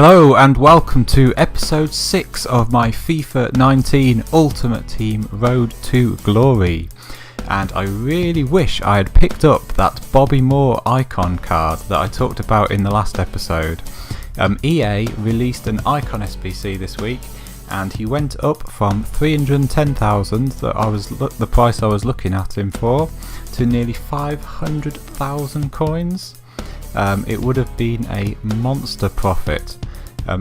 Hello and welcome to episode 6 of my FIFA 19 Ultimate Team Road to Glory. And I really wish I had picked up that Bobby Moore icon card that I talked about in the last episode. EA released an icon SBC this week and he went up from 310,000 the price I was looking at him for, to nearly 500,000 coins. It would have been a monster profit.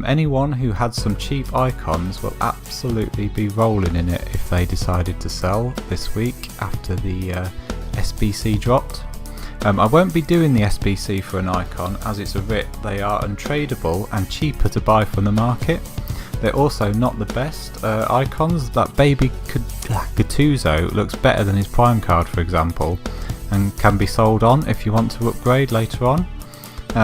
Anyone who had some cheap icons will absolutely be rolling in it if they decided to sell this week after the SBC dropped. I won't be doing the SBC for an icon as it's a RIP. They are untradeable and cheaper to buy from the market. They're also not the best icons. That baby Gattuso looks better than his prime card, for example, and can be sold on if you want to upgrade later on.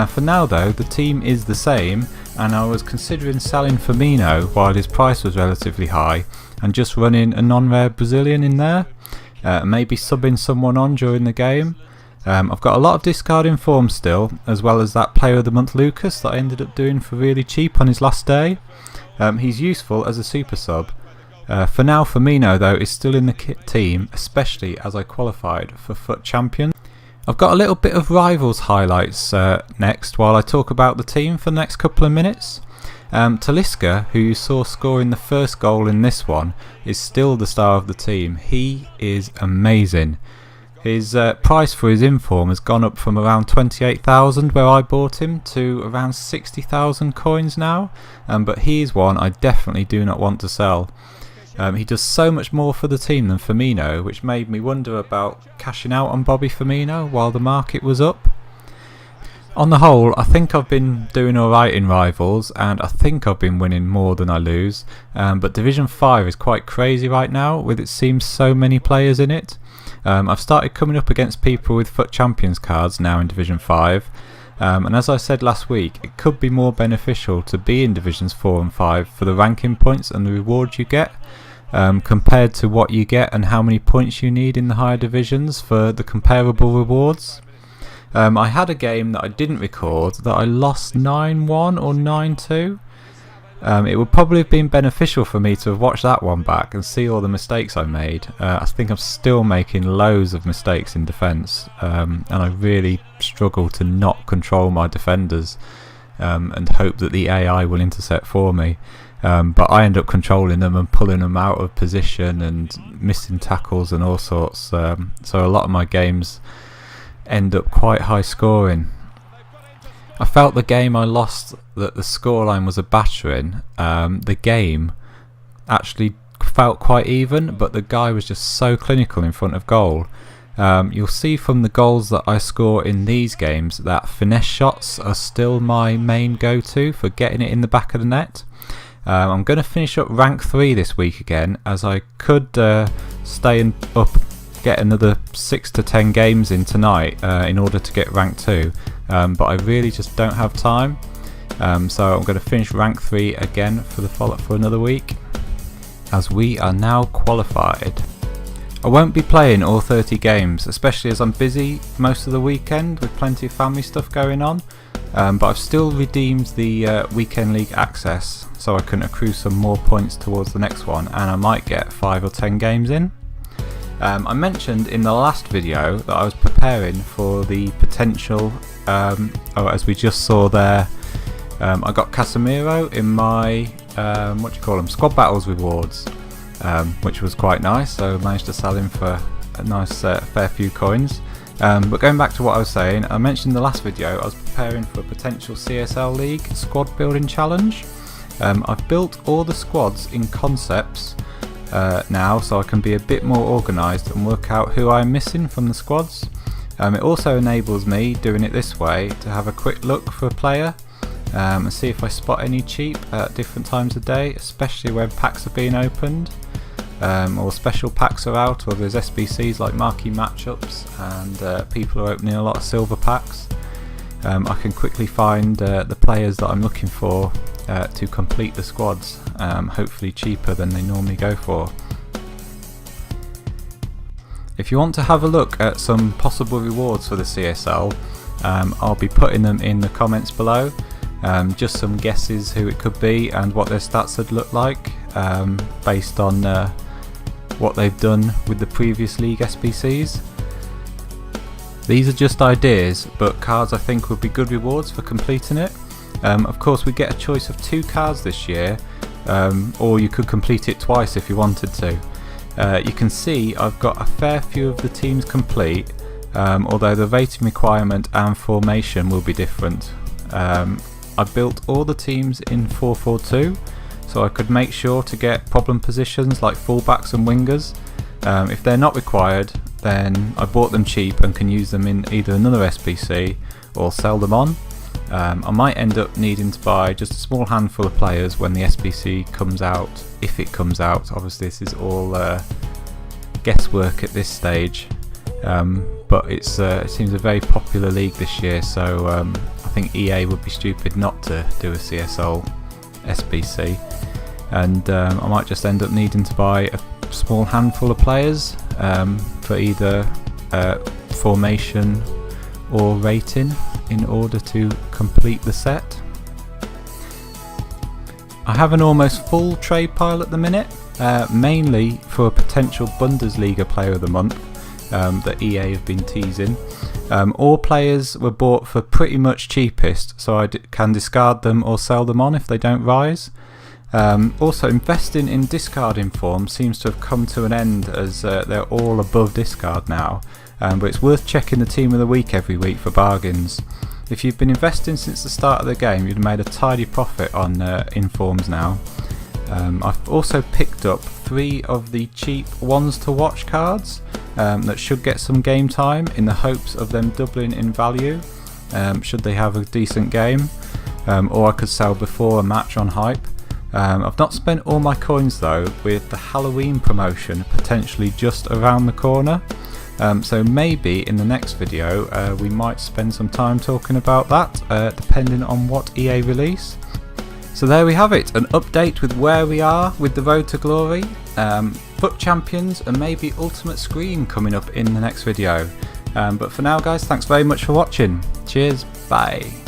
For now though, the team is the same, and I was considering selling Firmino while his price was relatively high and just running a non-rare Brazilian in there, maybe subbing someone on during the game. I've got a lot of discarding form still, as well as that Player of the Month Lucas that I ended up doing for really cheap on his last day. He's useful as a super sub. For now, Firmino though is still in the team, especially as I qualified for FUT Champions. I've got a little bit of Rivals highlights next while I talk about the team for the next couple of minutes. Talisca, who you saw scoring the first goal in this one, is still the star of the team. He is amazing. His price for his inform has gone up from around 28,000 where I bought him to around 60,000 coins now, but he is one I definitely do not want to sell. He does so much more for the team than Firmino, which made me wonder about cashing out on Bobby Firmino while the market was up. On the whole, I think I've been doing alright in Rivals, and I think I've been winning more than I lose, but Division 5 is quite crazy right now, with it seems so many players in it. I've started coming up against people with FUT Champions cards now in Division 5, and as I said last week, it could be more beneficial to be in Divisions 4 and 5 for the ranking points and the rewards you get, compared to what you get and how many points you need in the higher divisions for the comparable rewards. I had a game that I didn't record that I lost 9-1 or 9-2. It would probably have been beneficial for me to have watched that one back and see all the mistakes I made. I think I'm still making loads of mistakes in defence, and I really struggle to not control my defenders and hope that the AI will intercept for me. But I end up controlling them and pulling them out of position and missing tackles and all sorts. So a lot of my games end up quite high scoring. I felt the game I lost that the scoreline was a battering. The game actually felt quite even, but the guy was just so clinical in front of goal. You'll see from the goals that I score in these games that finesse shots are still my main go-to for getting it in the back of the net. I'm going to finish up rank 3 this week again, as I could stay up, get another 6 to 10 games in tonight in order to get rank 2, but I really just don't have time, so I'm going to finish rank 3 again for the follow-up for another week, as we are now qualified. I won't be playing all 30 games, especially as I'm busy most of the weekend with plenty of family stuff going on, but I've still redeemed the weekend league access so I can accrue some more points towards the next one, and I might get 5 or 10 games in. I mentioned in the last video that I was preparing for the potential, as we just saw there, I got Casemiro in my squad battles rewards, which was quite nice, so I managed to sell him for a nice fair few coins. But going back to what I was saying, I mentioned in the last video I was preparing for a potential CSL League squad building challenge. I've built all the squads in concepts now, so I can be a bit more organised and work out who I'm missing from the squads. It also enables me, doing it this way, to have a quick look for a player and see if I spot any cheap at different times of day, especially when packs are being opened, or special packs are out, or there's SBCs like marquee matchups and people are opening a lot of silver packs. I can quickly find the players that I'm looking for to complete the squads, hopefully cheaper than they normally go for. If you want to have a look at some possible rewards for the CSL, I'll be putting them in the comments below. Just some guesses who it could be and what their stats would look like based on what they've done with the previous league SBCs. These are just ideas, but cards I think would be good rewards for completing it. Of course we get a choice of 2 cards this year, or you could complete it twice if you wanted to. You can see I've got a fair few of the teams complete, although the rating requirement and formation will be different. I built all the teams in 4-4-2 so I could make sure to get problem positions like fullbacks and wingers. If they're not required, then I bought them cheap and can use them in either another SBC or sell them on. I might end up needing to buy just a small handful of players when the SBC comes out, if it comes out. Obviously this is all guesswork at this stage, but it seems a very popular league this year, so I think EA would be stupid not to do a CSL SBC, and I might just end up needing to buy a small handful of players for either formation or rating in order to complete the set. I have an almost full trade pile at the minute, mainly for a potential Bundesliga player of the month that EA have been teasing. All players were bought for pretty much cheapest, so I can discard them or sell them on if they don't rise. Also, investing in discarding form seems to have come to an end, as they're all above discard now, but it's worth checking the team of the week every week for bargains. If you've been investing since the start of the game, you'd have made a tidy profit on informs now. I've also picked up 3 of the cheap ones to watch cards that should get some game time, in the hopes of them doubling in value should they have a decent game, or I could sell before a match on hype. I've not spent all my coins though, with the Halloween promotion potentially just around the corner, so maybe in the next video we might spend some time talking about that, depending on what EA release. So there we have it, an update with where we are with the road to glory, FUT Champions and maybe Ultimate Screen coming up in the next video. But for now guys, thanks very much for watching. Cheers, bye.